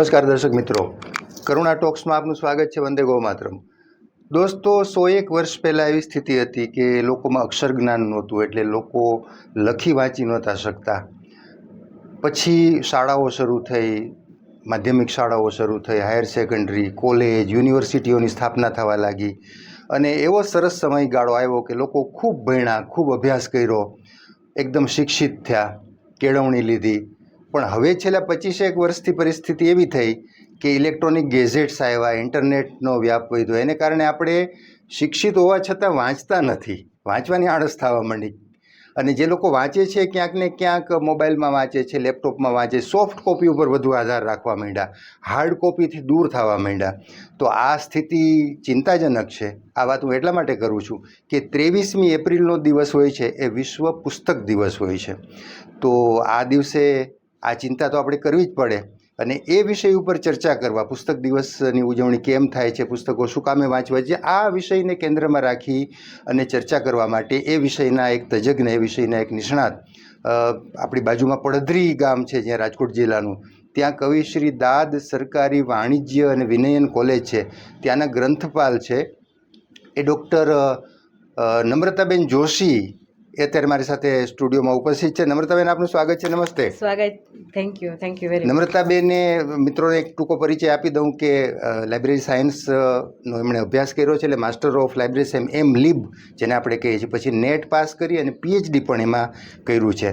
નમસ્કાર દર્શક મિત્રો, કરુણા ટોક્સમાં આપનું સ્વાગત છે. વંદે ગૌ માતરમ. દોસ્તો, 101 વર્ષ પહેલાં એવી સ્થિતિ હતી કે લોકોમાં અક્ષર જ્ઞાન નહોતું, એટલે લોકો લખી વાંચી નહોતા શકતા. પછી શાળાઓ શરૂ થઈ, માધ્યમિક શાળાઓ શરૂ થઈ, હાયર સેકન્ડરી, કોલેજ, યુનિવર્સિટીઓની સ્થાપના થવા લાગી અને એવો સરસ સમયગાળો આવ્યો કે લોકો ખૂબ ભણ્યા, ખૂબ અભ્યાસ કર્યો, એકદમ શિક્ષિત થયા, કેળવણી લીધી. પણ હવે છેલ્લા 25 વર્ષથી પરિસ્થિતિ એવી થઈ કે ઇલેક્ટ્રોનિક ગેઝેટ્સ આવ્યા, ઇન્ટરનેટનો વ્યાપ વધ્યો, એને કારણે આપણે શિક્ષિત હોવા છતાં વાંચતા નથી, વાંચવાની આળસ થવા માંડી. અને જે લોકો વાંચે છે ક્યાંક ને ક્યાંક મોબાઈલમાં વાંચે છે, લેપટોપમાં વાંચે, સોફ્ટ કોપી ઉપર વધુ આધાર રાખવા માંડ્યા, હાર્ડ કોપીથી દૂર થવા માંડ્યા. તો આ સ્થિતિ ચિંતાજનક છે. આ વાત હું એટલા માટે કરું છું કે 23મી એપ્રિલનો દિવસ હોય છે એ વિશ્વ પુસ્તક દિવસ હોય છે. તો આ દિવસે આ ચિંતા તો આપણે કરવી જ પડે અને એ વિષય ઉપર ચર્ચા કરવા, પુસ્તક દિવસની ઉજવણી કેમ થાય છે, પુસ્તકો શું કામે વાંચવા છે, આ વિષયને કેન્દ્રમાં રાખી અને ચર્ચા કરવા માટે એ વિષયના એક તજજ્ઞ, એ વિષયના એક નિષ્ણાત, આપણી બાજુમાં પડધરી ગામ છે જ્યાં રાજકોટ જિલ્લાનું, ત્યાં કવિશ્રી દાદ સરકારી વાણિજ્ય અને વિનયન કોલેજ છે, ત્યાંના ગ્રંથપાલ છે એ ડૉક્ટર નમ્રતાબેન જોશી એ અત્યારે મારી સાથે સ્ટુડિયોમાં ઉપસ્થિત છે. નમ્રતાબેન, આપનું સ્વાગત છે. નમસ્તે. સ્વાગત. Thank you very much. નમ્રતાબેને મિત્રોને એક ટૂંકો પરિચય આપી દઉં કે લાઇબ્રેરી સાયન્સનો એમણે અભ્યાસ કર્યો છે, એટલે માસ્ટર ઓફ લાઇબ્રેરી એમ લીબ જેને આપણે કહીએ છીએ. પછી નેટ પાસ કરી અને પીએચડી પણ એમાં કર્યું છે.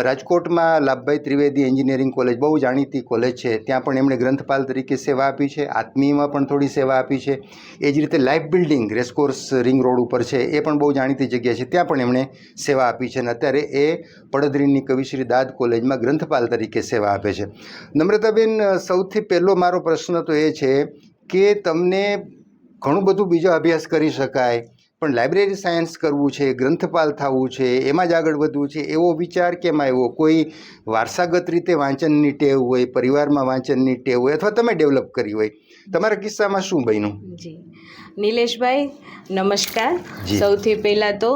રાજકોટમાં લાભભાઈ ત્રિવેદી એન્જિનિયરિંગ કોલેજ, બહુ જાણીતી કોલેજ છે, ત્યાં પણ એમણે ગ્રંથપાલ તરીકે સેવા આપી છે. આત્મીયમાં પણ થોડી સેવા આપી છે. એ જ રીતે life building racecourse ring road ઉપર છે, એ પણ બહુ જાણીતી જગ્યા છે, ત્યાં પણ એમણે સેવા આપી છે અને અત્યારે એ પડધરીની કવિશ્રી દાદ કોલેજમાં ગ્રંથપાલ તરીકે સેવા આપે છે. નમ્રતાબેન, સૌથી પહેલો મારો પ્રશ્ન તો એ છે કે તમને ઘણું બધું બીજો અભ્યાસ કરી શકાય, પણ લાઇબ્રેરી સાયન્સ કરવું છે, ગ્રંથપાલ થવું છે, એમાં જ આગળ વધવું છે, એવો વિચાર કેમ આવ્યો? કોઈ વારસાગત રીતે વાંચનની ટેવ હોય, પરિવારમાં વાંચનની ટેવ હોય, અથવા તમે ડેવલપ કરી હોય? તમારા કિસ્સામાં શું બન્યું? જી નિલેશભાઈ, નમસ્કાર. સૌથી પહેલાં તો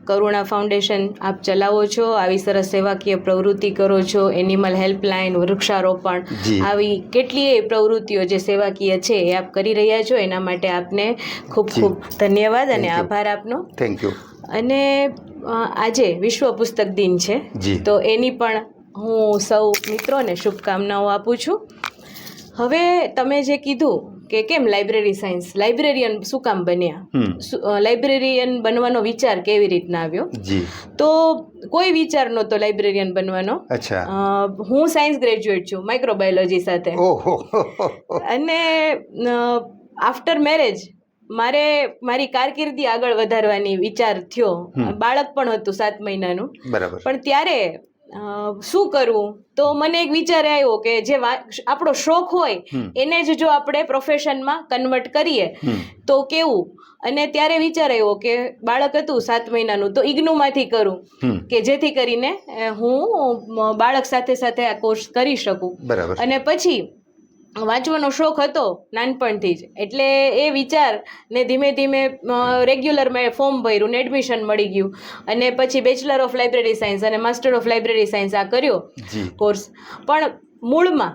કરુણા ફાઉન્ડેશન આપ ચલાવો છો, આવી સરસ સેવાકીય પ્રવૃત્તિ કરો છો, એનિમલ હેલ્પલાઇન, વૃક્ષારોપણ, આવી કેટલીય પ્રવૃત્તિઓ જે સેવાકીય છે એ આપ કરી રહ્યા છો, એના માટે આપને ખૂબ ખૂબ ધન્યવાદ અને આભાર આપનો. Thank you. અને આજે વિશ્વ પુસ્તક દિન છે, તો એની પણ હું સૌ મિત્રોને શુભકામનાઓ આપું છું. હવે તમે જે કીધું કે કેમ લાઇબ્રેરી સાયન્સ, લાઇબ્રેરિયન શું કામ બન્યા, લાઇબ્રેરિયન બનવાનો વિચાર કેવી રીતના આવ્યો? તો કોઈ વિચાર નહોતો લાઇબ્રેરિયન બનવાનો. હું સાયન્સ ગ્રેજ્યુએટ છું, માઇક્રોબાયોલોજી સાથે. અને આફ્ટર મેરેજ મારે મારી કારકિર્દી આગળ વધારવાની વિચાર થયો. બાળક પણ હતું 7 મહિનાનું. બરાબર. પણ ત્યારે શું કરવું, તો મને એક વિચાર આવ્યો કે જે આપણો શોખ હોય એને જ જો આપણે પ્રોફેશનમાં કન્વર્ટ કરીએ તો કેવું. અને ત્યારે વિચાર આવ્યો કે બાળક હતું 7 મહિનાનું, તો ઇગ્નુમાંથી કરું કે જેથી કરીને હું બાળક સાથે સાથે આ કોર્સ કરી શકું. અને પછી વાંચવાનો શોખ હતો નાનપણથી જ, એટલે એ વિચાર ને ધીમે ધીમે રેગ્યુલર મેં ફોર્મ ભર્યું ને એડમિશન મળી ગયું. અને પછી બેચલર ઓફ લાઇબ્રેરી સાયન્સ અને માસ્ટર ઓફ લાઇબ્રેરી સાયન્સ આ કર્યો કોર્સ. પણ મૂળમાં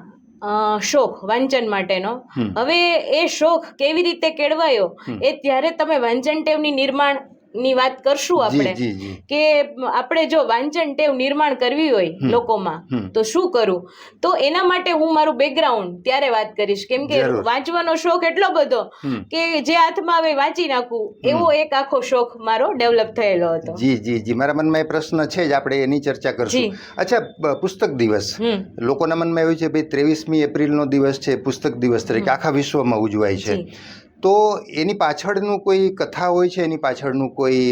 શોખ વાંચન માટેનો. હવે એ શોખ કેવી રીતે કેળવાયો એ ત્યારે તમે વાંચન ટેવની નિર્માણની વાત કરશું આપણે, કે આપણે જો વાંચન ટેવ નિર્માણ કરવી હોય લોકોમાં તો શું કરવું. તો એના માટે હું મારું બેકગ્રાઉન્ડ ત્યારે વાત કરીશ, કેમ કે વાંચવાનો શોખ એટલો બધો કે જે હાથમાં આવે વાંચી નાખવું, એવો એક આખો શોખ મારો ડેવલપ થયેલો હતો. જી મારા મનમાં એ પ્રશ્ન છે જ, આપણે એની ચર્ચા કરશું. અચ્છા, પુસ્તક દિવસ લોકોના મનમાં એવું છે ભાઈ 23મી એપ્રિલનો દિવસ છે, પુસ્તક દિવસ તરીકે આખા વિશ્વમાં ઉજવાય છે. તો એની પાછળનું કોઈ કથા હોય છે, એની પાછળનું કોઈ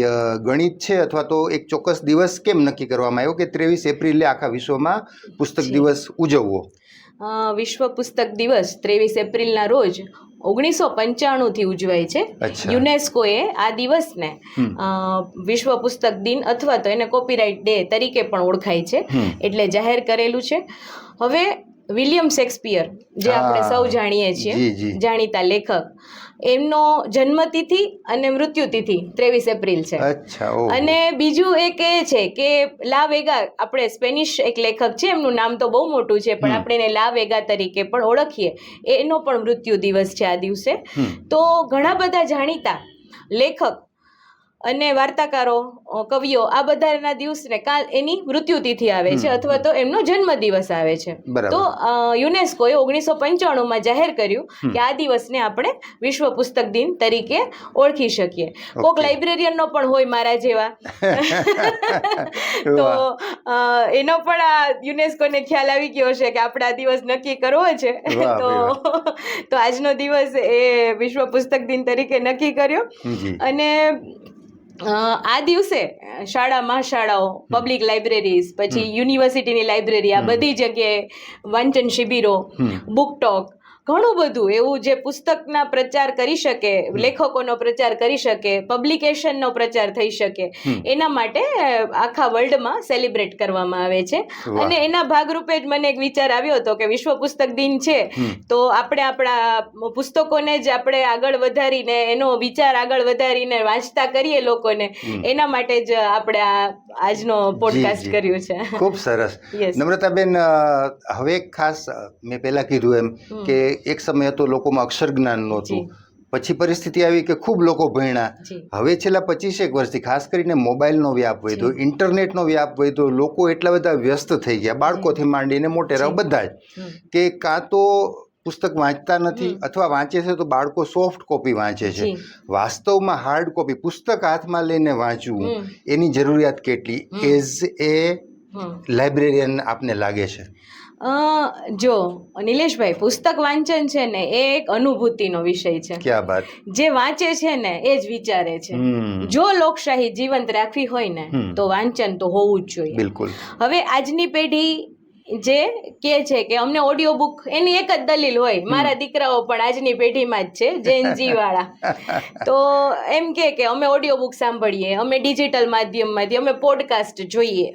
ગણિત છે, અથવા તો એક ચોક્કસ દિવસ કેમ નક્કી કરવામાં આવ્યો કે 23 એપ્રિલે આખા વિશ્વમાં પુસ્તક દિવસ ઉજવવો? વિશ્વ પુસ્તક દિવસ 23 એપ્રિલના રોજ 1995થી ઉજવાય છે. યુનેસ્કોએ આ દિવસને વિશ્વ પુસ્તક દિન અથવા તો એને કોપીરાઇટ ડે તરીકે પણ ઓળખાય છે, એટલે જાહેર કરેલું છે. હવે વિલિયમ શેક્સપિયર, જે આપણે સૌ જાણીએ છીએ, જાણીતા લેખક, એમનો જન્મતિથિ અને મૃત્યુતિથિ 23 એપ્રિલ છે. અને બીજું એક એ છે કે લા વેગા, આપણે સ્પેનિશ એક લેખક છે, એમનું નામ તો બહુ મોટું છે પણ આપણે એને લા વેગા તરીકે પણ ઓળખીએ, એનો પણ મૃત્યુ દિવસ છે આ દિવસે. તો ઘણા બધા જાણીતા લેખક અને વાર્તાકારો, કવિઓ, આ બધાના દિવસને કાલ એની મૃત્યુતિથિ આવે છે અથવા તો એમનો જન્મદિવસ આવે છે. તો યુનેસ્કોએ 1995 જાહેર કર્યું કે આ દિવસને આપણે વિશ્વ પુસ્તક દિન તરીકે ઓળખી શકીએ. કોક લાઇબ્રેરિયનનો પણ હોય મારા જેવા તો એનો પણ આ યુનેસ્કોને ખ્યાલ આવી ગયો છે કે આપણે આ દિવસ નક્કી કરવો છે. તો આજનો દિવસ એ વિશ્વ પુસ્તક દિન તરીકે નક્કી કર્યો. અને આ દિવસે શાળા, મહાશાળાઓ, પબ્લિક લાઇબ્રેરીઝ, પછી યુનિવર્સિટીની લાઇબ્રેરી, આ બધી જગ્યાએ વાંચન શિબિરો, બુક ટોક, ઘણું બધું એવું જે પુસ્તકના પ્રચાર કરી શકે, લેખકોનો પ્રચાર કરી શકે, પબ્લિકેશનનો પ્રચાર થઈ શકે, એના માટે આખા વર્લ્ડમાં સેલિબ્રેટ કરવામાં આવે છે. અને એના ભાગરૂપે જ મને એક વિચાર આવ્યો હતો કે વિશ્વ પુસ્તક દિન છે તો આપણે આપણા પુસ્તકોને જ આપણે આગળ વધારીને, એનો વિચાર આગળ વધારીને વાંચતા કરીએ લોકોને, એના માટે જ આપણે આજનો પોડકાસ્ટ કર્યું છે. ખૂબ સરસ. નમ્રતાબેન, હવે ખાસ મેં પહેલા કીધું એમ કે એક સમય હતો લોકોમાં અક્ષર જ્ઞાન નહોતું, પછી પરિસ્થિતિ આવી કે ખૂબ લોકો ભણ્યા. હવે છેલ્લા 25 વર્ષથી ખાસ કરીને મોબાઈલનો વ્યાપ વધ્યો, ઇન્ટરનેટનો વ્યાપ વધ્યો, લોકો એટલા બધા વ્યસ્ત થઈ ગયા, બાળકોથી માંડીને મોટેરા બધા જ, કે કાં તો પુસ્તક વાંચતા નથી અથવા વાંચે છે તો બાળકો સોફ્ટ કોપી વાંચે છે. વાસ્તવમાં હાર્ડ કોપી પુસ્તક હાથમાં લઈને વાંચવું એની જરૂરિયાત કેટલી એઝ એ લાઇબ્રેરિયન આપને લાગે છે? જો નિલેશભાઈ, પુસ્તક વાંચન છે ને એ એક અનુભૂતિનો વિષય છે. ક્યાં વાત! જે વાંચે છે ને એ જ વિચારે છે. જો લોકશાહી જીવંત રાખવી હોય ને તો વાંચન તો હોવું જ જોઈએ. બિલકુલ. હવે આજની પેઢી જે કે છે કે અમને ઓડિયો બુક, એની એક જ દલીલ હોય, મારા દીકરાઓ પણ આજની પેઢીમાં જ છે, જેનજી વાળા, તો એમ કે અમે ઓડિયો બુક સાંભળીએ, અમે ડિજિટલ માધ્યમમાંથી અમે પોડકાસ્ટ જોઈએ.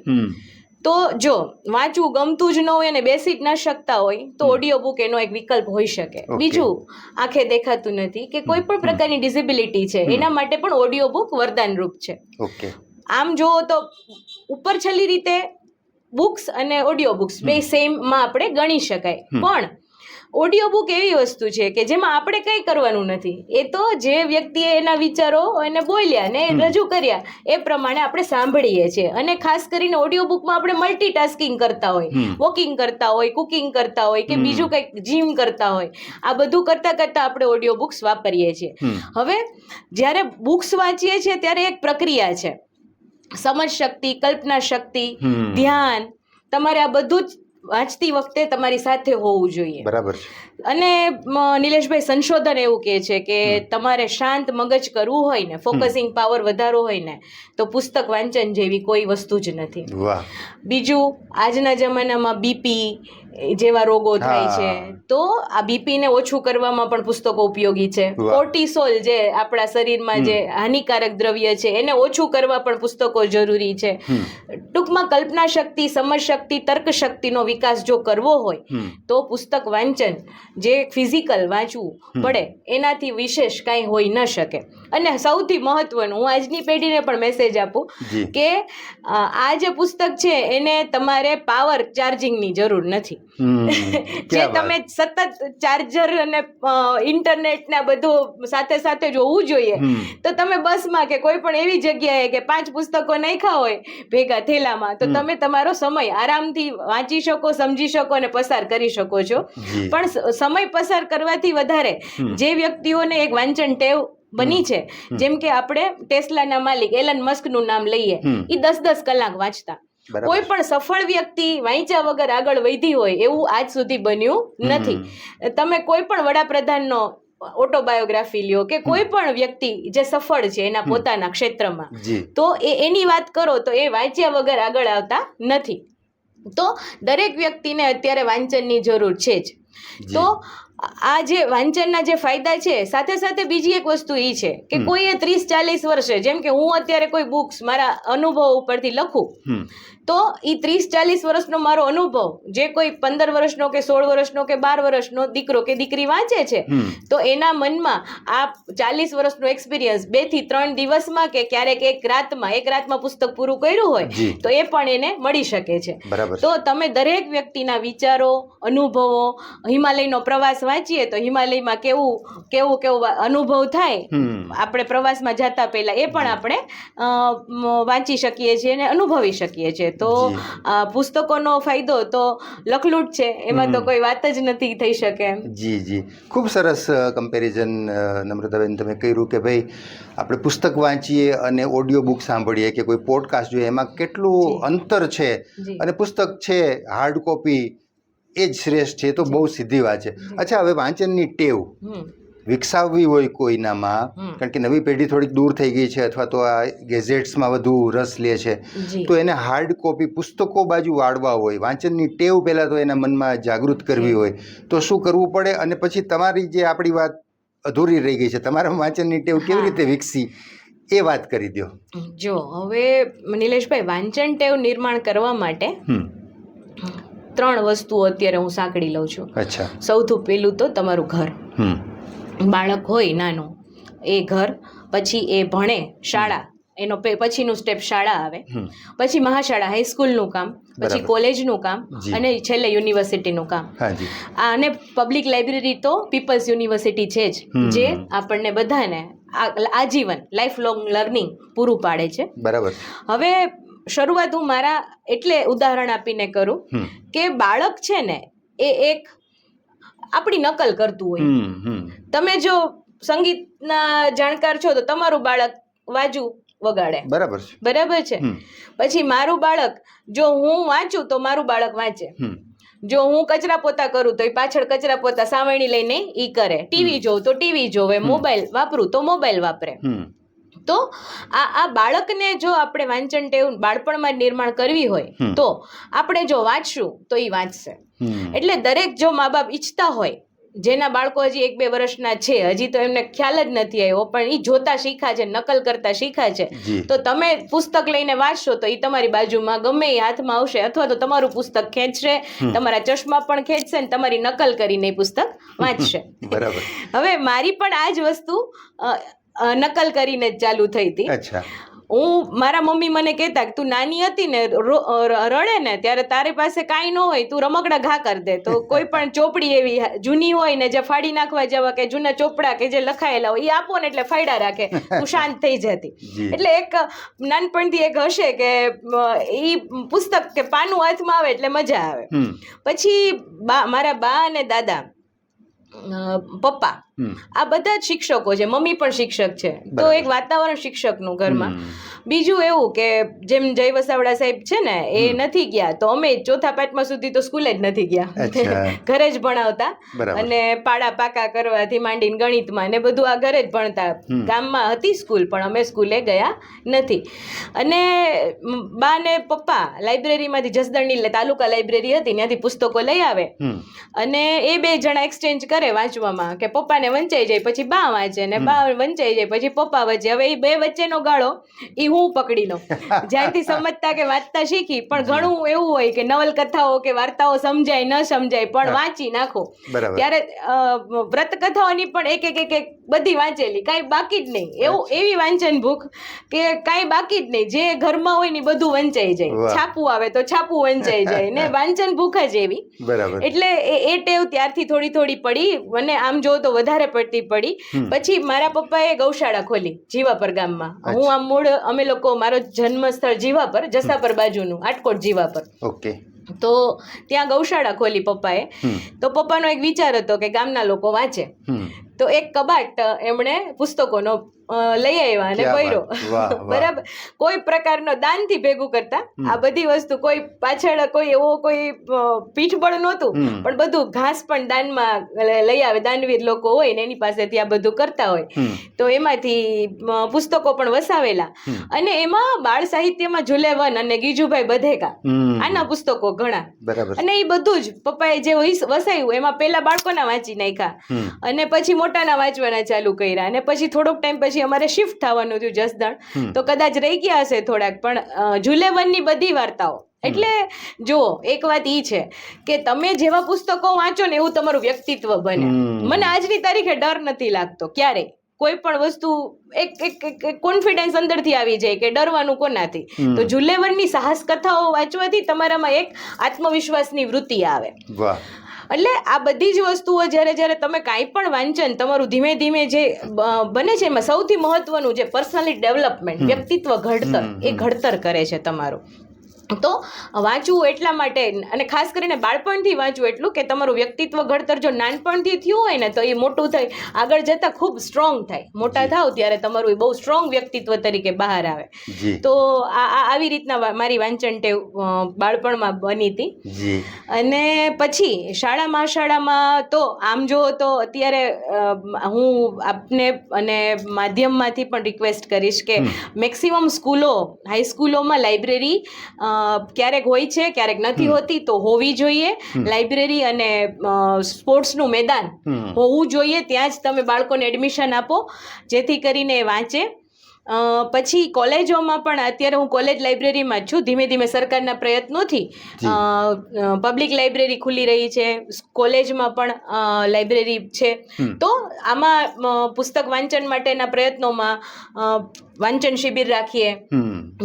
તો જો વાંચવું ગમતું જ ન હોય અને બેસી જ ન શકતા હોય તો ઓડિયો બુક એનો એક વિકલ્પ હોઈ શકે. બીજું, આંખે દેખાતું નથી કે કોઈ પણ પ્રકારની ડિસેબિલિટી છે, એના માટે પણ ઓડિયો બુક વરદાનરૂપ છે. આમ જુઓ તો ઉપર છેલ્લી રીતે બુક્સ અને ઓડિયો બુક્સ બે સેમમાં આપણે ગણી શકાય. પણ ઓડિયો બુક એવી વસ્તુ છે કે જેમાં આપણે કંઈ કરવાનું નથી, એ તો જે વ્યક્તિએ એના વિચારો એને બોલ્યા ને રજૂ કર્યા એ પ્રમાણે આપણે સાંભળીએ છીએ. અને ખાસ કરીને ઓડિયો બુકમાં આપણે મલ્ટીટાસ્કિંગ કરતા હોય, વોકિંગ કરતા હોય, કુકિંગ કરતા હોય કે બીજું કંઈક જીમ કરતા હોય, આ બધું કરતા કરતા આપણે ઓડિયો બુક્સ વાપરીએ છીએ. હવે જ્યારે બુક્સ વાંચીએ છીએ ત્યારે એક પ્રક્રિયા છે, સમજ શક્તિ, કલ્પના શક્તિ, ધ્યાન, તમારે આ બધું જ વાંચતી વખતે તમારી સાથે હોવું જોઈએ. બરાબર છે. અને નિલેશભાઈ, સંશોધન એવું કહે છે કે તમારે શાંત મગજ કરવું હોય ને, ફોકસિંગ પાવર વધારવો હોય ને, તો પુસ્તક વાંચન જેવી કોઈ વસ્તુ જ નથી. બીજું, આજના જમાનામાં બીપી જેવા રોગો થાય છે, તો આ બીપીને ઓછું કરવામાં પણ પુસ્તકો ઉપયોગી છે. કોર્ટિસોલ જે આપણા શરીરમાં જે હાનિકારક દ્રવ્ય છે એને ઓછું કરવા પણ પુસ્તકો જરૂરી છે. ટૂંકમાં કલ્પના શક્તિ, સમજ શક્તિ, તર્ક શક્તિનો વિકાસ જો કરવો હોય તો પુસ્તક વાંચન, જે ફિઝિકલ વાંચવું પડે, એનાથી વિશેષ કાંઈ હોઈ ન શકે. અને સૌથી મહત્વનું, હું આજની પેઢીને પણ મેસેજ આપું કે આ જે પુસ્તક છે એને તમારે પાવર ચાર્જિંગની જરૂર નથી. જે તમે સતત ચાર્જર અને ઇન્ટરનેટ ને બધું સાથે સાથે જોવું જોઈએ, તો તમે બસમાં કે કોઈ પણ એવી જગ્યાએ કે 5 પુસ્તકો નાખ્યા હોય ભેગા થેલામાં, તો તમે તમારો સમય આરામથી વાંચી શકો, સમજી શકો અને પસાર કરી શકો છો. પણ સમય પસાર કરવાથી વધારે જે વ્યક્તિઓને એક વાંચન ટેવ બની છે, જેમ કે આપણે ટેસ્લાના માલિક એલન મસ્કનું નામ લઈએ, એ 10-10 કલાક વાંચતા. કોઈ પણ સફળ વ્યક્તિ વાંચ્યા વગર આગળ વધી હોય એવું આજ સુધી બન્યું નથી. તમે કોઈ પણ વડાપ્રધાનનો ઓટોબાયોગ્રાફી લ્યો કે કોઈ પણ વ્યક્તિ જે સફળ છે એના પોતાના ક્ષેત્રમાં, તો એની વાત કરો તો એ વાંચ્યા વગર આગળ આવતા નથી. તો દરેક વ્યક્તિને અત્યારે વાંચનની જરૂર છે જ. તો આ જે વાંચનના જે ફાયદા છે સાથે સાથે બીજી એક વસ્તુ એ છે કે કોઈએ 30-40 વર્ષે, જેમ કે હું અત્યારે કોઈ બુક્સ મારા અનુભવ ઉપરથી લખું તો એ 30-40 વર્ષનો મારો અનુભવ જે કોઈ 15 વર્ષનો કે 16 વર્ષનો કે 12 વર્ષનો દીકરો કે દીકરી વાંચે છે તો એના મનમાં આ 40 વર્ષનો એક્સપિરિયન્સ 2 થી 3 દિવસમાં કે ક્યારેક એક રાતમાં પુસ્તક પૂરું કર્યું હોય તો એ પણ એને મળી શકે છે. તો તમે દરેક વ્યક્તિના વિચારો, અનુભવો, હિમાલયનો પ્રવાસ વાંચીએ તો હિમાલયમાં કેવું અનુભવ થાય આપણે પ્રવાસમાં જતા પહેલા એ પણ આપણે વાંચી શકીએ છીએ અને અનુભવી શકીએ છીએ. તો પુસ્તકોનો ફાયદો તો લખલૂટ છે, એમાં તો કોઈ વાત જ નથી થઈ શકે. જી ખૂબ સરસ કમ્પેરિઝન નમ્રતાબેન તમે કર્યું કે ભાઈ આપણે પુસ્તક વાંચીએ અને ઓડિયો બુક સાંભળીએ કે કોઈ પોડકાસ્ટ જોઈએ એમાં કેટલું અંતર છે અને પુસ્તક છે હાર્ડ કોપી એ જ શ્રેષ્ઠ છે. તો બહુ સીધી વાત છે. અચ્છા, હવે વાંચનની ટેવ વિકસાવવી હોય કોઈનામાં, કારણ કે નવી પેઢી થોડીક દૂર થઈ ગઈ છે અથવા તો આ ગેઝેટ્સમાં વધુ રસ લે છે, તો એને હાર્ડ કોપી પુસ્તકો બાજુ વાળવા હોય, વાંચનની ટેવ પહેલાં તો એના મનમાં જાગૃત કરવી હોય તો શું કરવું પડે? અને પછી તમારી જે આપણી વાત અધૂરી રહી ગઈ છે, તમારા વાંચનની ટેવ કેવી રીતે વિકસી એ વાત કરી દો. જો હવે નિલેશભાઈ, વાંચન ટેવ નિર્માણ કરવા માટે 3 વસ્તુઓ અત્યારે હું સાંકળી લઉં છું. અચ્છા. સૌથી પહેલું તો તમારું ઘર. બાળક હોય નાનું એ ઘર, પછી એ ભણે શાળા, એનો પછીનું સ્ટેપ શાળા આવે, પછી મહાશાળા હાઈસ્કૂલનું કામ, પછી કોલેજનું કામ અને છેલ્લે યુનિવર્સિટીનું કામ. અને પબ્લિક લાઇબ્રેરી તો પીપલ્સ યુનિવર્સિટી છે જ, જે આપણને બધાને આજીવન લાઈફ લોંગ લર્નિંગ પૂરું પાડે છે. બરાબર. હવે શરૂઆત હું મારા એટલે ઉદાહરણ આપીને કરું કે બાળક છે ને એ એક આપણી નકલ કરતું હોય. તમે જો સંગીતના જાણકાર છો તો તમારું બાળક વાજુ વગાડે, બરાબર છે. પછી મારું બાળક, જો હું વાંચું તો મારું બાળક વાંચે, જો હું કચરા પોતા કરું તો એ પાછળ કચરા પોતા સાવરણી લઈને ઈ કરે, ટીવી જોઉં તો ટીવી જોવે, મોબાઈલ વાપરું તો મોબાઈલ વાપરે. તો આ બાળકને જો આપણે વાંચન ટેવ બાળપણમાં નિર્માણ કરવી હોય તો આપણે જો વાંચશું તો એ વાંચશે. એટલે દરેક જો મા બાપ ઈચ્છતા હોય, જેના બાળકો હજી 1-2 વર્ષના છે, હજી તો એમને ખ્યાલ જ નથી આવ્યો, પણ એ જોતા શીખ્યા છે, નકલ કરતા શીખ્યા છે, તો તમે પુસ્તક લઈને વાંચશો તો એ તમારી બાજુમાં ગમે એ હાથમાં આવશે, અથવા તો તમારું પુસ્તક ખેંચશે, તમારા ચશ્મા પણ ખેંચશે ને તમારી નકલ કરીને એ પુસ્તક વાંચશે. હવે મારી પણ આ જ વસ્તુ નકલ કરીને જ ચાલુ થઈ હતી. મારા મમ્મી મને કહેતા કે તું નાની હતી ને રડે ને ત્યારે તારી પાસે કાંઈ ન હોય, તું રમકડા ઘા કરી દે, તો કોઈ પણ ચોપડી એવી જૂની હોય ને જે ફાડી નાખવા જેવા કે જૂના ચોપડા કે જે લખાયેલા હોય એ આપો ને એટલે ફાયડા રાખે, તું શાંત થઈ જતી. એટલે એક નાનપણથી એક હશે કે એ પુસ્તક કે પાનું હાથમાં આવે એટલે મજા આવે. પછી મારા બા અને દાદા, પપ્પા, આ બધા જ શિક્ષકો છે, મમ્મી પણ શિક્ષક છે, તો એક વાતાવરણ શિક્ષકનું ઘરમાં. બીજું એવું કે જેમ જય વસાવડા સાહેબ છે ને એ નથી ગયા, તો અમે 4થા 5મા સુધી તો સ્કૂલે જ નથી ગયા, ઘરે જ ભણાવતા અને પાડા પાકા કરવાથી માંડીને ગણિતમાં ને બધું આ ઘરે જ ભણતા. ગામમાં હતી સ્કૂલ પણ અમે સ્કૂલે ગયા નથી. અને બા ને પપ્પા લાઇબ્રેરીમાંથી, જસદણની તાલુકા લાઇબ્રેરી હતી, ત્યાંથી પુસ્તકો લઈ આવે અને એ 2 જણા એક્સચેન્જ કરે વાંચવામાં, કે પપ્પાને વંચાઈ જાય પછી બા વાંચે ને બા વંચાઈ જાય પછી પપ્પા વાંચે. હવે એ 2 વચ્ચેનો ગાળો એ હું પકડી લઉં, જ્યારથી સમજતા કે વાંચતા શીખી. પણ ઘણું એવું હોય કે નવલકથાઓ કે વાર્તાઓ સમજાય ન સમજાય પણ વાંચી નાખો. ત્યારે વ્રત કથાઓની પણ એક બધી વાંચેલી, કાંઈ બાકી જ નહીં. એવી વાંચન ભૂખ કે કાંઈ બાકી જ નહીં, જે ઘરમાં હોય ને બધું વંચાઈ જાય. છાપું આવે તો છાપું વંચાઈ જાય ને વાંચન ભૂખ જ એવી. એટલે એ ટેવ ત્યારથી થોડી થોડી પડી, અને આમ જો તો વધારે પડતી પડી. પછી મારા પપ્પાએ ગૌશાળા ખોલી જીવાપર ગામમાં. હું આમ મૂળ, અમે લોકો, મારો જન્મ સ્થળ જીવાપર, જસાપર બાજુનું, આટકોટ જીવાપર. તો ત્યાં ગૌશાળા ખોલી પપ્પાએ. તો પપ્પાનો એક વિચાર હતો કે ગામના લોકો વાંચે, તો એક કબાટ એમણે પુસ્તકોનો લઈ આવ્યા અને ભર્યો. બરાબર, કોઈ પ્રકારનો દાનથી ભેગું કરતા આ બધી વસ્તુ, કોઈ પાછળ કોઈ એવો કોઈ પીઠબળ નહોતું, પણ બધું ઘાસ પણ દાનમાં લઈ આવે, દાનવીર લોકો હોય ને એની પાસેથી આ બધું કરતા હોય, તો એમાંથી પુસ્તકો પણ વસાવેલા. અને એમાં બાળ સાહિત્યમાં ઝુલેવન અને ગીજુભાઈ બધેકા આના પુસ્તકો ઘણા, અને એ બધું જ પપ્પાએ જે વસાયું એમાં પેલા બાળકોના વાંચી નાખ્યા અને પછી મોટાના વાંચવાના ચાલુ કર્યા, અને પછી થોડોક ટાઈમ પછી અમારે શિફ્ટ થવાનું થયું જસદણ, તો કદાચ રહી ગયા હશે થોડાક, પણ ઝુલેવનની બધી વાર્તાઓ. એટલે જો એક વાત ઈ છે કે તમે જેવા પુસ્તકો વાંચો ને એવું તમારું વ્યક્તિત્વ બને. મને આજની તારીખે ડર નથી લાગતો ક્યારેય, કોઈ પણ વસ્તુ એક કોન્ફિડન્સ અંદરથી આવી જાય કે ડરવાનું કોનાથી. તો ઝુલેવનની સાહસ કથાઓ વાંચવાથી તમારામાં એક આત્મવિશ્વાસની વૃત્તિ આવે. એટલે આ બધી જ વસ્તુઓ જ્યારે તમે કાંઈ પણ વાંચન તમારું ધીમે ધીમે જે બને છે એમાં સૌથી મહત્વનું જે પર્સનાલિટી ડેવલપમેન્ટ, વ્યક્તિત્વ ઘડતર, એ ઘડતર કરે છે તમારું. તો વાંચવું એટલા માટે, અને ખાસ કરીને બાળપણથી વાંચવું એટલું કે તમારું વ્યક્તિત્વ ઘડતર જો નાનપણથી થયું હોય ને તો એ મોટું થઈ આગળ જતા ખૂબ સ્ટ્રોંગ થાય. મોટા થાવ ત્યારે તમારું બહુ સ્ટ્રોંગ વ્યક્તિત્વ તરીકે બહાર આવે. તો આવી રીતના મારી વાંચન ટેવ બાળપણમાં બની હતી. અને પછી શાળામાં તો આમ જુઓ તો અત્યારે હું આપને અને માધ્યમમાંથી પણ રિક્વેસ્ટ કરીશ કે મેક્સિમમ સ્કૂલો, હાઈસ્કૂલોમાં લાઇબ્રેરી ક્યારેક હોય છે, ક્યારેક નથી હોતી, તો હોવી જોઈએ લાઇબ્રેરી. અને સ્પોર્ટ્સનું મેદાન હોવું જોઈએ, ત્યાં જ તમે બાળકોને એડમિશન આપો જેથી કરીને એ વાંચે. પછી કોલેજોમાં પણ અત્યારે હું કોલેજ લાઇબ્રેરીમાં જ છું, ધીમે ધીમે સરકારના પ્રયત્નોથી પબ્લિક લાઇબ્રેરી ખુલી રહી છે, કોલેજમાં પણ લાઇબ્રેરી છે. તો આમાં પુસ્તક વાંચન માટેના પ્રયત્નોમાં વાંચન શિબિર રાખીએ,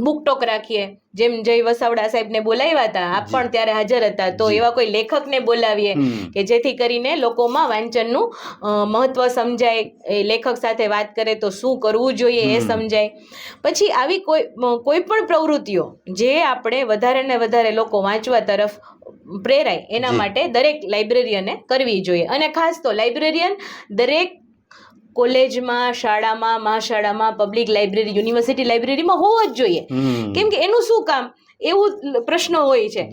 બુક ટોક રાખીએ, જેમ જય વસાવડા સાહેબને બોલાવ્યા હતા, આપ પણ ત્યારે હાજર હતા, તો એવા કોઈ લેખકને બોલાવીએ કે જેથી કરીને લોકોમાં વાંચનનું મહત્વ સમજાય, એ લેખક સાથે વાત કરે તો શું કરવું જોઈએ એ સમજાય. પછી આવી કોઈ પણ પ્રવૃત્તિઓ જે આપણે વધારે ને વધારે લોકો વાંચવા તરફ પ્રેરાય એના માટે દરેક લાઇબ્રેરિયને કરવી જોઈએ. અને ખાસ તો લાઇબ્રેરિયન દરેક કોલેજમાં, શાળામાં, મહાશાળામાં, પબ્લિક લાઇબ્રેરી, યુનિવર્સિટી લાઇબ્રેરીમાં હોવો જ જોઈએ. કેમ કે એનું શું કામ, એવું પ્રશ્ન હોય છે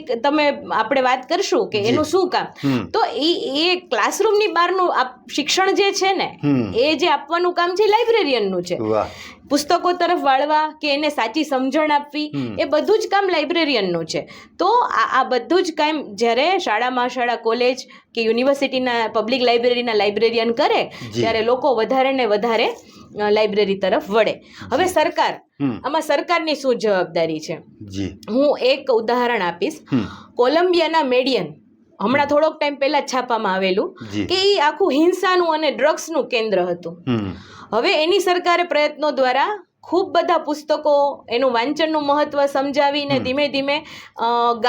કે તમે આપણે વાત કરશું કે એનું શું કામ. તો એ ક્લાસરૂમની બહારનું શિક્ષણ જે છે ને, એ જે આપવાનું કામ છે લાઇબ્રેરિયનનું છે. પુસ્તકો તરફ વાળવા કે એને સાચી સમજણ આપવી, એ બધું જ કામ લાઇબ્રેરિયનનું છે. તો આ બધું જ કામ જ્યારે શાળા, શાળા, કોલેજ કે યુનિવર્સિટીના પબ્લિક લાઇબ્રેરીના લાઇબ્રેરિયન કરે ત્યારે લોકો વધારે ને વધારે લાઇબ્રેરી તરફ વળે. હવે સરકાર, આમાં સરકારની શું જવાબદારી છે, હું એક ઉદાહરણ આપીશ. કોલંબિયાના મેડિયન હમણાં થોડોક ટાઈમ પહેલા જ છાપામાં આવેલું કે એ આખું હિંસાનું અને ડ્રગ્સનું કેન્દ્ર હતું. હવે એની સરકારે પ્રયત્નો દ્વારા ખૂબ બધા પુસ્તકો, એનું વાંચનનું મહત્વ સમજાવીને ધીમે ધીમે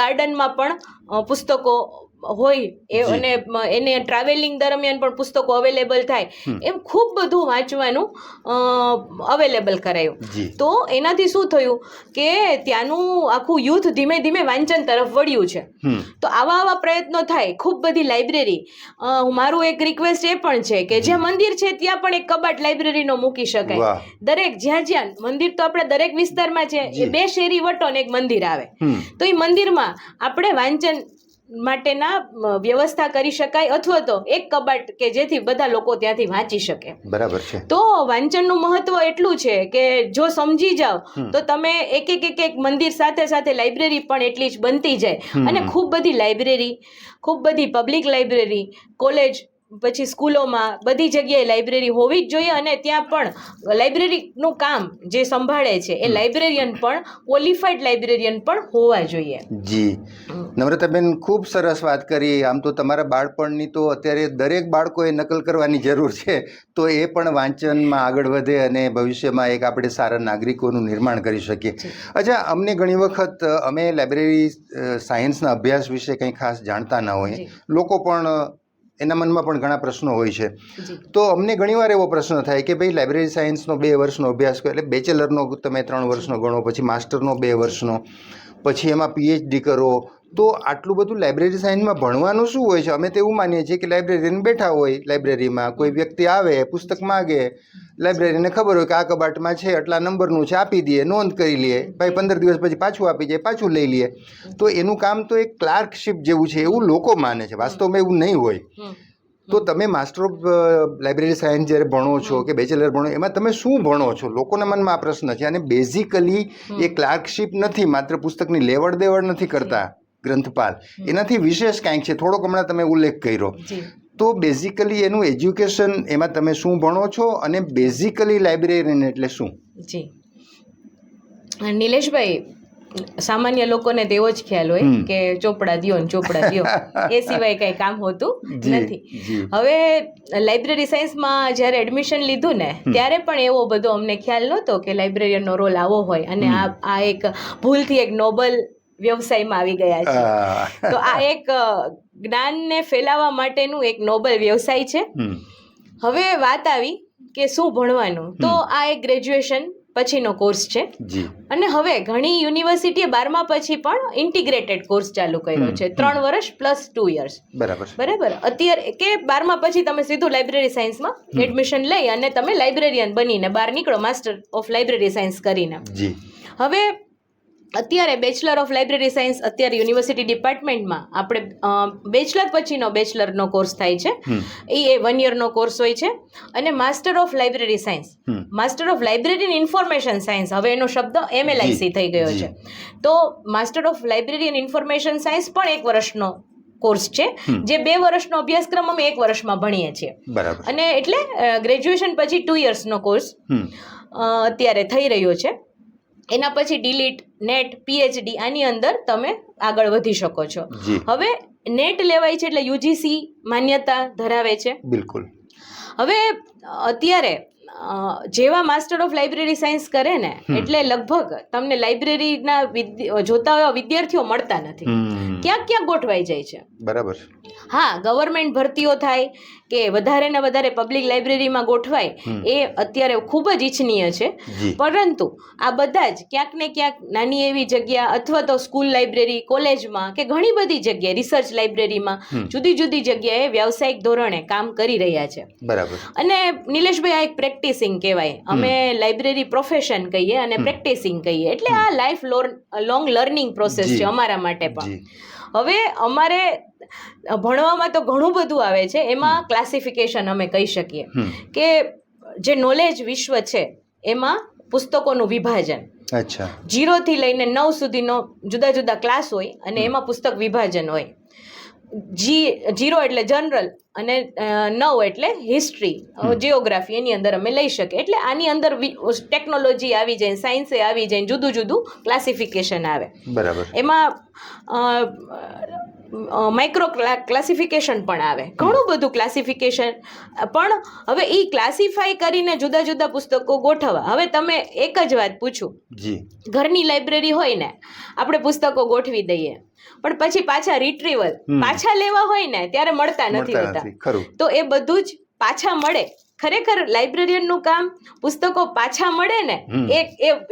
ગાર્ડનમાં પણ પુસ્તકો હોય અને એને ટ્રાવેલિંગ દરમિયાન પણ પુસ્તકો અવેલેબલ થાય, એમ ખૂબ બધું વાંચવાનું અવેલેબલ કરાયું. તો એનાથી શું થયું કે ત્યાંનું આખું યુથ ધીમે ધીમે વાંચન તરફ વળ્યું છે. તો આવા પ્રયત્નો થાય, ખૂબ બધી લાઇબ્રેરી. મારું એક રિક્વેસ્ટ એ પણ છે કે જ્યાં મંદિર છે ત્યાં પણ એક કબાટ લાઇબ્રેરીનો મૂકી શકાય. દરેક જ્યાં મંદિર તો આપણે દરેક વિસ્તારમાં છે, 2 શેરી વટો ને એક મંદિર આવે, તો એ મંદિરમાં આપણે વાંચન માટેના વ્યવસ્થા કરી શકાય, અથવા તો એક કબાટ કે જેથી બધા લોકો ત્યાંથી વાંચી શકે. બરાબર છે. તો વાંચનનું મહત્વ એટલું છે કે જો સમજી જાઓ તો તમે એક મંદિર સાથે સાથે લાઇબ્રેરી પણ એટલી જ બનતી જાય. અને ખૂબ બધી લાઇબ્રેરી, ખૂબ બધી પબ્લિક લાઇબ્રેરી, કોલેજ, પછી સ્કૂલોમાં બધી જગ્યાએ લાઇબ્રેરી હોવી જ જોઈએ. અને ત્યાં પણ લાઇબ્રેરીનું કામ જે સંભાળે છે એ લાઇબ્રેરિયન પણ, ક્વોલિફાઈડ લાઇબ્રેરિયન પણ હોવા જોઈએ. જી નમ્રતાબેન, ખૂબ સરસ વાત કરી. આમ તો તમારા બાળપણની તો અત્યારે દરેક બાળકોએ નકલ કરવાની જરૂર છે, તો એ પણ વાંચનમાં આગળ વધે અને ભવિષ્યમાં એક આપણે સારા નાગરિકોનું નિર્માણ કરી શકીએ. અચ્છા, અમને ઘણી વખત અમે લાઇબ્રેરી સાયન્સના અભ્યાસ વિશે કંઈ ખાસ જાણતા ના હોઈએ, લોકો પણ એના મનમાં પણ ઘણા પ્રશ્નો હોય છે. તો અમને ઘણીવાર એવો પ્રશ્ન થાય કે ભાઈ લાઇબ્રેરી સાયન્સનો 2 વર્ષનો અભ્યાસ કરો, એટલે બેચલરનો તમે 3 વર્ષનો ગણો, પછી માસ્ટરનો 2 વર્ષનો, પછી એમાં PhD કરો, તો આટલું બધું લાઇબ્રેરી સાયન્સમાં ભણવાનું શું હોય છે? અમે તો એવું માનીએ છીએ કે લાઇબ્રેરિયન બેઠા હોય લાઇબ્રેરીમાં, કોઈ વ્યક્તિ આવે પુસ્તક માગે, લાઇબ્રેરીને ખબર હોય કે આ કબાટમાં છે આટલા નંબરનું છે, આપી દઈએ, નોંધ કરી લઈએ, ભાઈ 15 દિવસ પછી પાછું આપી જાય, પાછું લઈ લઈએ. તો એનું કામ તો એક ક્લાર્કશિપ જેવું છે એવું લોકો માને છે. વાસ્તવમાં એવું નહીં હોય. તો તમે માસ્ટર ઓફ લાઇબ્રેરી સાયન્સ જ્યારે ભણો છો કે બેચલર ભણો, એમાં તમે શું ભણો છો? લોકોના મનમાં આ પ્રશ્ન છે. અને બેઝિકલી એ ક્લાર્કશિપ નથી, માત્ર પુસ્તકની લેવડ દેવડ નથી કરતા ગ્રંથપાલ, એનાથી વિશેષ કાંઈક છે. થોડોક હમણાં તમે ઉલ્લેખ કર્યો. તો બેઝિકલી એનું એજ્યુકેશન, એમાં તમે શું ભણો છો અને બેઝિકલી લાઇબ્રેરિયન એટલે શું? જી નિલેશભાઈ, સામાન્ય લોકોને તો એવો જ ખ્યાલ હોય કે ચોપડા દ્યો ને ચોપડા દ્યો, એ સિવાય કઈ કામ હોતું નથી. હવે લાઇબ્રેરી સાયન્સમાં જ્યારે એડમિશન લીધું ને ત્યારે પણ એવો બધો અમને ખ્યાલ નહોતો કે લાઇબ્રેરિયનનો રોલ આવો હોય, અને આ એક ભૂલથી એક નોબલ વ્યવસાયમાં આવી ગયા છે. તો આ એક જ્ઞાનને ફેલાવવા માટેનું એક નોબલ વ્યવસાય છે. હવે વાત આવી કે શું ભણવાનું, તો આ એક ગ્રેજ્યુએશન પછીનો કોર્સ છે. અને હવે ઘણી યુનિવર્સિટીએ 12મા પછી પણ ઇન્ટિગ્રેટેડ કોર્સ ચાલુ કર્યો છે, 3 વર્ષ પ્લસ 2 યર્સ. બરાબર. અત્યારે કે 12મા પછી તમે સીધું લાઇબ્રેરી સાયન્સમાં એડમિશન લઈ અને તમે લાઇબ્રેરિયન બનીને બહાર નીકળો, માસ્ટર ઓફ લાઇબ્રેરી સાયન્સ કરીને. હવે અત્યારે બેચલર ઓફ લાઇબ્રેરી સાયન્સ અત્યારે યુનિવર્સિટી ડિપાર્ટમેન્ટમાં આપણે બેચલર પછીનો બેચલરનો કોર્સ થાય છે. એ 1 યરનો કોર્સ હોય છે. અને master of library science, master of library information science, હવે એનો શબ્દ MLIC થઈ ગયો છે. તો master of library information science પણ 1 વર્ષનો કોર્સ છે, જે 2 વર્ષનો અભ્યાસક્રમ અમે 1 વર્ષમાં ભણીએ છીએ. અને એટલે ગ્રેજ્યુએશન પછી 2 યર્સનો કોર્સ અત્યારે થઈ રહ્યો છે. એના પછી ડીલીટ, નેટ, PhD આની અંદર તમે આગળ વધી શકો છો. હવે નેટ લેવાય છે એટલે UGC માન્યતા ધરાવે છે. બિલકુલ. હવે અત્યારે જેવા માસ્ટર ઓફ લાઇબ્રેરી સાયન્સ કરે ને એટલે લગભગ તમને લાઇબ્રેરીના જોતા એવા વિદ્યાર્થીઓ મળતા નથી, ક્યાંક ગોઠવાઈ જાય છે. બરાબર. હા, ગવર્મેન્ટ ભરતીઓ થાય કે વધારે ને વધારે પબ્લિક લાઇબ્રેરીમાં ગોઠવાય, એ અત્યારે ખૂબ જ ઈચ્છનીય છે. પરંતુ આ બધા જ ક્યાંક ને ક્યાંક નાની એવી જગ્યા અથવા તો સ્કૂલ લાઇબ્રેરી, કોલેજમાં કે ઘણી બધી જગ્યાએ રિસર્ચ લાઇબ્રેરીમાં જુદી જુદી જગ્યાએ વ્યાવસાયિક ધોરણે કામ કરી રહ્યા છે. બરાબર. અને નિલેશભાઈ, આ એક પ્રેક્ટિસિંગ કહેવાય. અમે લાઇબ્રેરી પ્રોફેશન કહીએ અને પ્રેક્ટિસિંગ કહીએ, એટલે આ લાઈફ લોંગ લર્નિંગ પ્રોસેસ છે અમારા માટે પણ. હવે અમારે ભણવામાં તો ઘણું બધું આવે છે, એમાં ક્લાસિફિકેશન અમે કહી શકીએ કે જે નોલેજ વિશ્વ છે એમાં પુસ્તકોનું વિભાજન 0 થી લઈને 9 સુધીનો જુદા જુદા ક્લાસ હોય, અને એમાં પુસ્તક વિભાજન હોય. 0 એટલે જનરલ અને 9 એટલે હિસ્ટ્રી, જિયોગ્રાફી, એની અંદર અમે લઈ શકીએ. એટલે આની અંદર ટેકનોલોજી આવી જાય, સાયન્સે આવી જાય, જુદું જુદું ક્લાસિફિકેશન આવે. બરાબર. એમાં માઇક્રો ક્લાસિફિકેશન પણ આવે, ઘણું બધું ક્લાસિફિકેશન. પણ હવે એ ક્લાસિફાઈ કરીને જુદા જુદા પુસ્તકો ગોઠવવા. હવે તમે એક જ વાત પૂછું, ઘરની લાઇબ્રેરી હોય ને, આપણે પુસ્તકો ગોઠવી દઈએ, પણ પછી પાછા રિટ્રીવલ પાછા લેવા હોય ને ત્યારે મળતા નથી હોતા. તો એ બધું જ પાછા મળે. ખરેખર લાઇબ્રેરિયનનું કામ પુસ્તકો પાછા મળે ને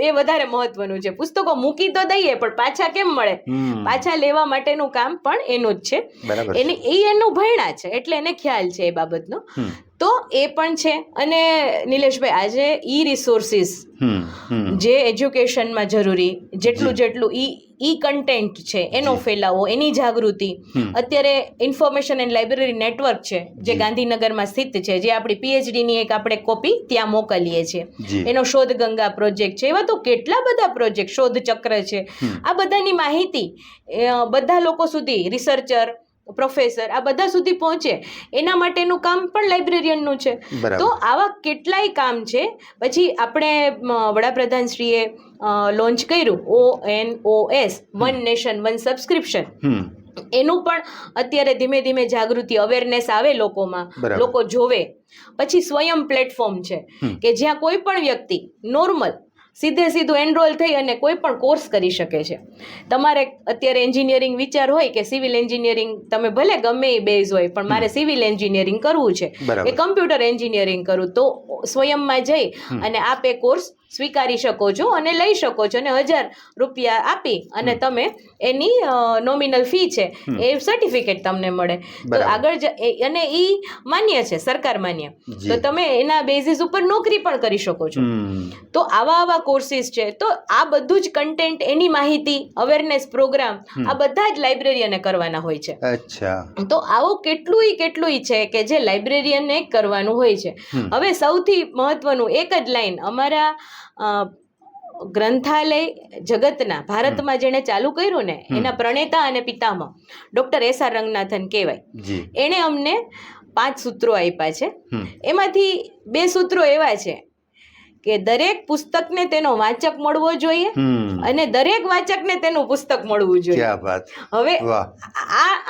એ વધારે મહત્વનું છે. પુસ્તકો મૂકી તો દઈએ પણ પાછા કેમ મળે, પાછા લેવા માટેનું કામ પણ એનું જ છે. એનું ભણ્યા છે એટલે એને ખ્યાલ છે એ બાબતનો. તો એ પણ છે. અને નિલેશભાઈ, આજે રિસોર્સિસ જે એજ્યુકેશનમાં જરૂરી, જેટલું ઈ કન્ટેન્ટ છે એનો ફેલાવો, એની જાગૃતિ. અત્યારે ઇન્ફોર્મેશન એન્ડ લાઇબ્રેરી નેટવર્ક છે જે ગાંધીનગરમાં સ્થિત છે, જે આપણી PhD ની એક આપણે કોપી ત્યાં મોકલીએ છીએ. એનો શોધ ગંગા પ્રોજેક્ટ છે. એવા તો કેટલા બધા પ્રોજેક્ટ, શોધ ચક્ર છે. આ બધાની માહિતી બધા લોકો સુધી, રિસર્ચર, પ્રોફેસર, આ બધા સુધી પહોંચે એના માટેનું કામ પણ લાઇબ્રેરિયનનું છે. તો આવા કેટલાય કામ છે. પછી આપણે વડાપ્રધાનશ્રીએ લોન્ચ કર્યું ONOS, one nation one subscription. એનું પણ અત્યારે ધીમે ધીમે જાગૃતિ, અવેરનેસ આવે લોકોમાં, લોકો જોવે. પછી સ્વયં પ્લેટફોર્મ છે કે જ્યાં કોઈ પણ વ્યક્તિ નોર્મલ સીધું એનરોલ થઈ અને કોઈ પણ કોર્સ કરી શકે છે. તમારે અત્યારે એન્જિનિયરિંગ વિચાર હોય કે સિવિલ એન્જિનિયરિંગ, તમે ભલે ગમે એ બેઝ હોય, પણ મારે સિવિલ એન્જિનિયરિંગ કરવું છે કે કમ્પ્યુટર એન્જિનિયરિંગ કરવું, તો સ્વયંમાં જઈ અને આપ એ કોર્સ સ્વીકારી શકો છો અને લઈ શકો છો, અને 1000 રૂપિયા આપી અને તમે એની નોમિનલ ફી છે એ સર્ટિફિકેટ તમને મળે. તો આગળ અને ઈ માન્ય છે, સરકાર માન્ય, તો તમે એના બેઝિસ ઉપર નોકરી પણ કરી શકો છો. તો આવા કોર્સિસ છે. તો આ બધું જ કન્ટેન્ટ, એની માહિતી, અવેરનેસ પ્રોગ્રામ, આ બધા જ લાઇબ્રેરિયને કરવાના હોય છે. અચ્છા. તો આવો કેટલુંય છે કે જે લાઇબ્રેરિયનને કરવાનું હોય છે. હવે સૌથી મહત્વનું એક જ લાઈન, અમારા ગ્રંથાલય જગતના ભારતમાં જેણે ચાલુ કર્યું ને, એના પ્રણેતા અને પિતામહ ડોક્ટર S.R. રંગનાથન કહેવાય. એણે અમને 5 સૂત્રો આપ્યા છે. એમાંથી 2 સૂત્રો એવા છે કે દરેક પુસ્તકને તેનો વાચક મળવો જોઈએ અને દરેક વાચકને તેનું પુસ્તક મળવું જોઈએ. હવે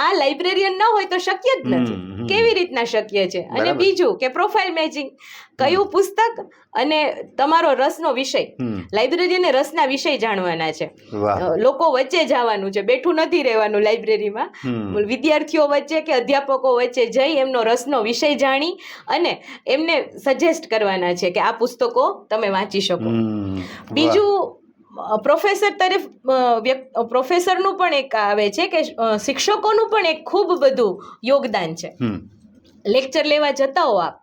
આ લાઇબ્રેરિયન ન હોય તો શક્ય જ નથી. કેવી રીતના શક્ય છે? અને બીજું કે પ્રોફાઇલ મેચિંગ, કયું પુસ્તક અને તમારો રસનો વિષય. લાઇબ્રેરિયને રસના વિષય જાણવાના છે. લોકો વચ્ચે જવાનું છે, બેઠું નથી રહેવાનું લાઇબ્રેરીમાં. વિદ્યાર્થીઓ વચ્ચે કે અધ્યાપકો વચ્ચે જઈ એમનો રસનો વિષય જાણી અને એમને સજેસ્ટ કરવાના છે કે આ પુસ્તકો તમે વાંચી શકો. બીજું પ્રોફેસરનું પણ એક આવે છે કે શિક્ષકોનું પણ એક ખૂબ બધું યોગદાન છે. લેક્ચર લેવા જતા હો આપ,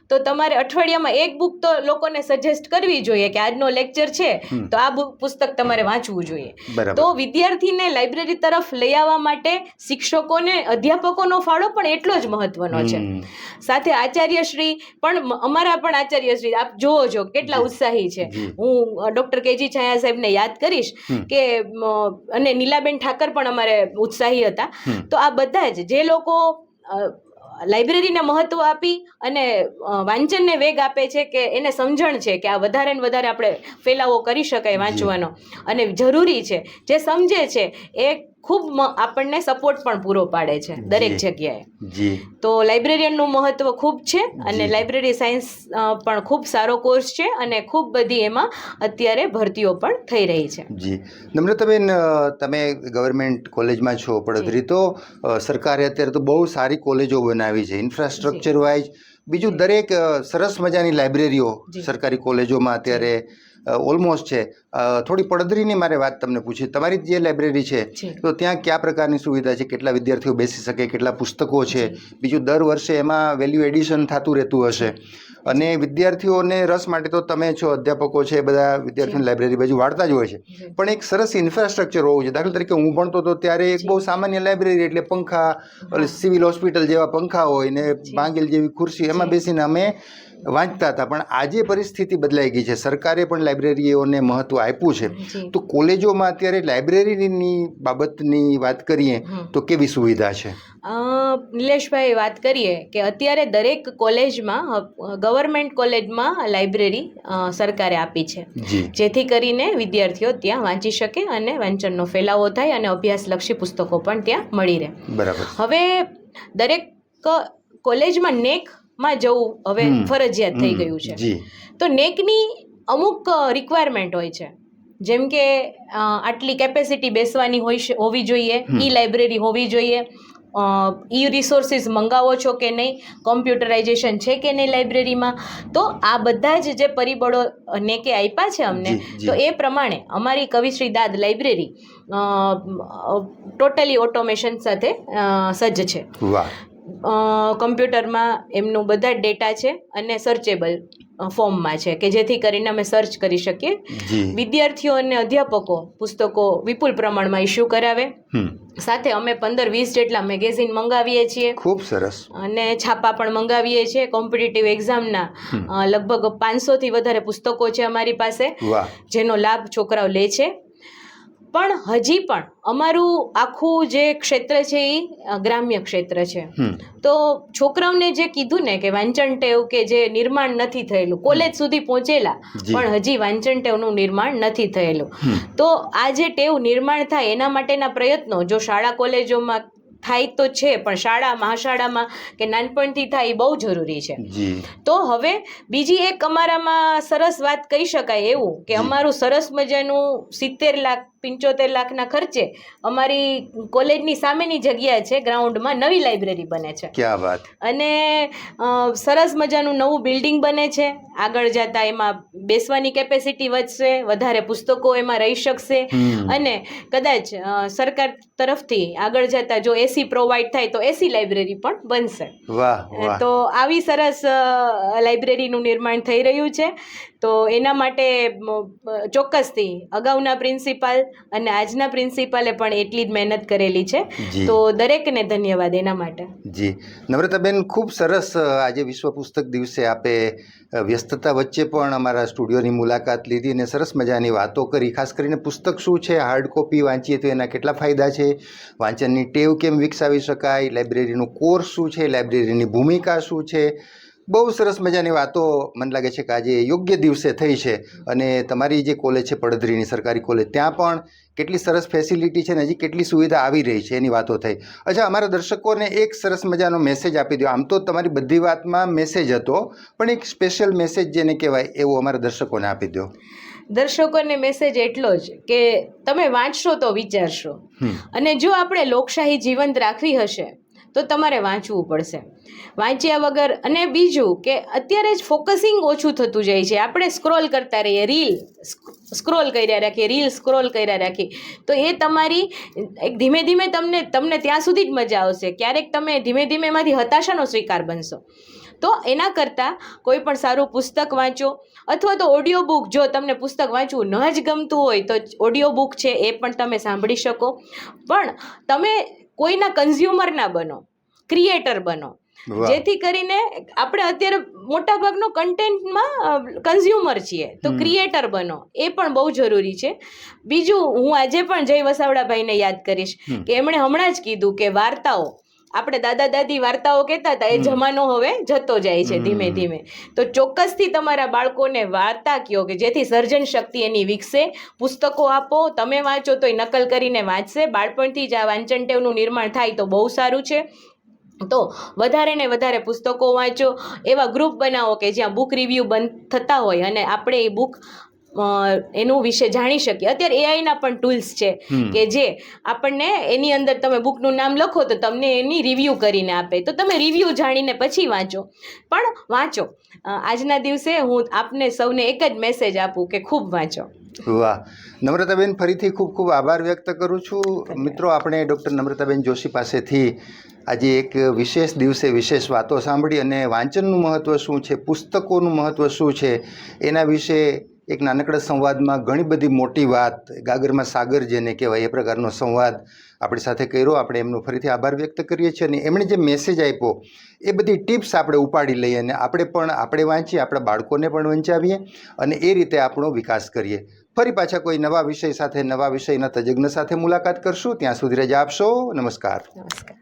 તો તમારે અઠવાડિયામાં એક બુક તો લોકોને સજેસ્ટ કરવી જોઈએ કે આજનો લેક્ચર છે તો આ પુસ્તક તમારે વાંચવું જોઈએ. તો વિદ્યાર્થીને લાઇબ્રેરી તરફ લઈ આવવા માટે શિક્ષકોને, અધ્યાપકોનો ફાળો પણ એટલો જ મહત્વનો છે. સાથે આચાર્યશ્રી પણ, અમારા પણ આચાર્યશ્રી આપ જોવો છો કેટલા ઉત્સાહી છે. હું ડોક્ટર કેજી છાયા સાહેબને યાદ કરીશ કે, અને નીલાબેન ઠાકર પણ અમારે ઉત્સાહી હતા. તો આ બધા જ જે લોકો લાઇબ્રેરીને મહત્વ આપી અને વાંચનને વેગ આપે છે, કે એને સમજણ છે કે આ વધારે ને વધારે આપણે ફેલાવો કરી શકાય વાંચવાનો અને જરૂરી છે, જે સમજે છે એ ખૂબ આપણને સપોર્ટ પણ પૂરો પાડે છે દરેક જગ્યાએ. તો લાઇબ્રેરિયનનું મહત્વ ખૂબ છે અને લાઇબ્રેરી સાયન્સ પણ ખૂબ સારો કોર્સ છે અને ખૂબ બધી એમાં અત્યારે ભરતીઓ પણ થઈ રહી છે. જી નમ્રતાબેન, તમે ગવર્મેન્ટ કોલેજમાં છો પડધરી, તો સરકારે અત્યારે તો બહુ સારી કોલેજો બનાવી છે ઇન્ફ્રાસ્ટ્રક્ચર વાઇઝ. બીજું દરેક સરસ મજાની લાઇબ્રેરીઓ સરકારી કોલેજોમાં અત્યારે ઓલમોસ્ટ છે. થોડી પડધરીની મારે વાત તમને પૂછી, તમારી જે લાઇબ્રેરી છે તો ત્યાં કયા પ્રકારની સુવિધા છે, કેટલા વિદ્યાર્થીઓ બેસી શકે, કેટલા પુસ્તકો છે? બીજું દર વર્ષે એમાં વેલ્યુ એડિશન થતું રહેતું હશે, અને વિદ્યાર્થીઓને રસ માટે તો તમે છો, અધ્યાપકો છે, બધા વિદ્યાર્થીઓની લાઇબ્રેરી બાજુ વાળતા જ હોય છે, પણ એક સરસ ઇન્ફ્રાસ્ટ્રક્ચર હોવું છે. દાખલા તરીકે હું ભણતો હતો ત્યારે એક બહુ સામાન્ય લાઇબ્રેરી, એટલે પંખા, સિવિલ હોસ્પિટલ જેવા પંખા હોય ને ભાંગેલ જેવી ખુરશી, એમાં બેસીને અમે વાંચતા હતા. પણ આજે પરિસ્થિતિ બદલાઈ ગઈ છે, સરકારે પણ લાઇબ્રેરીઓને મહત્વ આપ્યું છે. તો કોલેજોમાં અત્યારે લાઇબ્રેરીની બાબતની વાત કરીએ તો કેવી સુવિધા છે? નિલેશભાઈ, વાત કરીએ કે અત્યારે દરેક કોલેજમાં, ગવર્મેન્ટ કોલેજમાં લાઇબ્રેરી સરકારે આપી છે, જેથી કરીને વિદ્યાર્થીઓ ત્યાં વાંચી શકે અને વાંચનનો ફેલાવો થાય અને અભ્યાસલક્ષી પુસ્તકો પણ ત્યાં મળી રહે. બરાબર. હવે દરેક કોલેજમાં નેકમાં જવું હવે ફરજિયાત થઈ ગયું છે. તો નેકની અમુક રિક્વાયરમેન્ટ હોય છે, જેમ કે આટલી કેપેસિટી બેસવાની હોવી જોઈએ, ઈ લાઇબ્રેરી હોવી જોઈએ, ઈ રિસોર્સિસ મંગાવો છો કે નહીં, કોમ્પ્યુટરાઇઝેશન છે કે નહીં લાઇબ્રેરીમાં. તો આ બધા જ જે પરિબળો નેકે આપ્યા છે અમને, તો એ પ્રમાણે અમારી કવિશ્રી દાદ લાઇબ્રેરી ટોટલી ઓટોમેશન સાથે સજ્જ છે. કમ્પ્યુટરમાં એમનું બધા જ ડેટા છે અને સર્ચેબલ ફોર્મમાં છે, કે જેથી કરીને અમે સર્ચ કરી શકીએ. વિદ્યાર્થીઓ અને અધ્યાપકો પુસ્તકો વિપુલ પ્રમાણમાં ઇસ્યુ કરાવે. સાથે અમે 15-20 જેટલા મેગેઝિન મંગાવીએ છીએ. ખૂબ સરસ. અને છાપા પણ મંગાવીએ છીએ. કોમ્પિટિટિવ એક્ઝામના લગભગ 500 થી વધારે પુસ્તકો છે અમારી પાસે, જેનો લાભ છોકરાઓ લે છે. પણ હજી પણ અમારું આખું જે ક્ષેત્ર છે એ ગ્રામ્ય ક્ષેત્ર છે. તો છોકરાઓને જે કીધું ને કે વાંચન ટેવ કે જે નિર્માણ નથી થયેલું, કોલેજ સુધી પહોંચેલા પણ હજી વાંચન ટેવનું નિર્માણ નથી થયેલું. તો આ જે ટેવ નિર્માણ થાય એના માટેના પ્રયત્નો જો શાળા કોલેજોમાં થાય તો છે, પણ શાળા, મહાશાળામાં કે નાનપણથી થાય એ બહુ જરૂરી છે. તો હવે બીજી એક અમારામાં સરસ વાત કહી શકાય એવું કે અમારું સરસ મજાનું 70 લાખ 75 લાખના ખર્ચે અમારી કોલેજની સામેની જગ્યા છે ગ્રાઉન્ડમાં નવી લાઇબ્રેરી બને છે. ક્યાં વાત. અને સરસ મજાનું નવું બિલ્ડિંગ બને છે. આગળ જતા એમાં બેસવાની કેપેસિટી વધશે, વધારે પુસ્તકો એમાં રહી શકશે અને કદાચ સરકાર તરફથી આગળ જતા જો એસી પ્રોવાઈડ થાય તો એસી લાઇબ્રેરી પણ બનશે. વાહ વાહ. તો આવી સરસ લાઇબ્રેરીનું નિર્માણ થઈ રહ્યું છે. તો એના માટે ચોક્કસથી અગાઉના પ્રિન્સિપાલ અને આજના પ્રિન્સિપાલે પણ એટલી જ મહેનત કરેલી છે. તો દરેકને ધન્યવાદ એના માટે. જી નમ્રતાબેન, ખૂબ સરસ. આજે વિશ્વ પુસ્તક દિવસે આપે વ્યસ્તતા વચ્ચે પણ અમારા સ્ટુડિયોની મુલાકાત લીધી અને સરસ મજાની વાતો કરી. ખાસ કરીને પુસ્તક શું છે, હાર્ડ કોપી વાંચીએ તો એના કેટલા ફાયદા છે, વાંચનની ટેવ કેમ વિકસાવી શકાય, લાઇબ્રેરીનો કોર્સ શું છે, લાઇબ્રેરીની ભૂમિકા શું છે, બહુ સરસ મજાની વાતો મને લાગે છે કે આજે યોગ્ય દિવસે થઈ છે. અને તમારી જે કોલેજ છે પડધરીની સરકારી કોલેજ, ત્યાં પણ કેટલી સરસ ફેસિલિટી છે ને હજી કેટલી સુવિધા આવી રહી છે એની વાતો થઈ. અચ્છા, અમારા દર્શકોને એક સરસ મજાનો મેસેજ આપી દો. આમ તો તમારી બધી વાતમાં મેસેજ હતો, પણ એક સ્પેશિયલ મેસેજ જેને કહેવાય એવો અમારા દર્શકોને આપી દો. દર્શકોને મેસેજ એટલો જ કે તમે વાંચશો તો વિચારશો, અને જો આપણે લોકશાહી જીવંત રાખવી હશે તો તમારે વાંચવું પડશે. વાંચ્યા વગર, અને બીજું કે અત્યારે જ ફોકસિંગ ઓછું થતું જાય છે. આપણે સ્ક્રોલ કરતા રહીએ, રીલ સ્ક્રોલ કર્યા રાખીએ, રીલ સ્ક્રોલ કર્યા રાખીએ, તો એ તમારી એક ધીમે ધીમે તમને ત્યાં સુધી જ મજા આવશે. ક્યારેક તમે ધીમે ધીમે એમાંથી હતાશાનો શિકાર બનશો. તો એના કરતાં કોઈ પણ સારું પુસ્તક વાંચો, અથવા તો ઓડિયો બુક. જો તમને પુસ્તક વાંચવું ન જ ગમતું હોય તો ઓડિયો બુક છે એ પણ તમે સાંભળી શકો. પણ તમે કોઈના કન્ઝ્યુમર ના બનો, ક્રિએટર બનો. જેથી કરીને આપણે અત્યારે મોટા ભાગનો કન્ટેન્ટમાં કન્ઝ્યુમર છીએ, તો ક્રિએટર બનો, એ પણ બહુ જરૂરી છે. બીજું, હું આજે પણ જય વસાવડાભાઈને યાદ કરીશ કે એમણે હમણાં જ કીધું કે વાર્તાઓ, આપણે દાદા દાદી વાર્તાઓ કહેતા હતા, એ જમાનો હવે જતો જાય છે ધીમે ધીમે. તો ચોક્કસથી તમારા બાળકોને વાર્તા કહો કે જેથી સર્જન શક્તિ એની વિકસે. પુસ્તકો આપો, તમે વાંચો તો એ નકલ કરીને વાંચશે. બાળપણથી જ આ વાંચન ટેવનું નિર્માણ થાય તો બહુ સારું છે. તો વધારે ને વધારે પુસ્તકો વાંચો. એવા ગ્રુપ બનાવો કે જ્યાં બુક રિવ્યૂ થતા હોય અને આપણે એ બુક એનું વિશે જાણી શકીએ. અત્યારે એઆઈના પણ ટૂલ્સ છે કે જે આપણને એની અંદર તમે બુકનું નામ લખો તો તમને એની રિવ્યૂ કરીને આપે. તો તમે રિવ્યૂ જાણીને પછી વાંચો, પણ વાંચો. આજના દિવસે હું આપને સૌને એક જ મેસેજ આપું કે ખૂબ વાંચો. વાહ નમ્રતાબેન, ફરીથી ખૂબ ખૂબ આભાર વ્યક્ત કરું છું. મિત્રો, આપણે ડૉક્ટર નમ્રતાબેન જોશી પાસેથી આજે એક વિશેષ દિવસે વિશેષ વાતો સાંભળી અને વાંચનનું મહત્ત્વ શું છે, પુસ્તકોનું મહત્ત્વ શું છે, એના વિશે એક નાનકડા સંવાદમાં ઘણી બધી મોટી વાત, ગાગરમાં સાગર જેને કહેવાય એ પ્રકારનો સંવાદ આપણી સાથે કર્યો. આપણે એમનો ફરીથી આભાર વ્યક્ત કરીએ છીએ. અને એમણે જે મેસેજ આપ્યો એ બધી ટિપ્સ આપણે ઉપાડી લઈએ અને આપણે વાંચીએ, આપણા બાળકોને પણ વંચાવીએ અને એ રીતે આપણો વિકાસ કરીએ. ફરી પાછા કોઈ નવા વિષય સાથે, નવા વિષયના તજજ્ઞ સાથે મુલાકાત કરશું. ત્યાં સુધી રજા આપશો. નમસ્કાર. નમસ્કાર.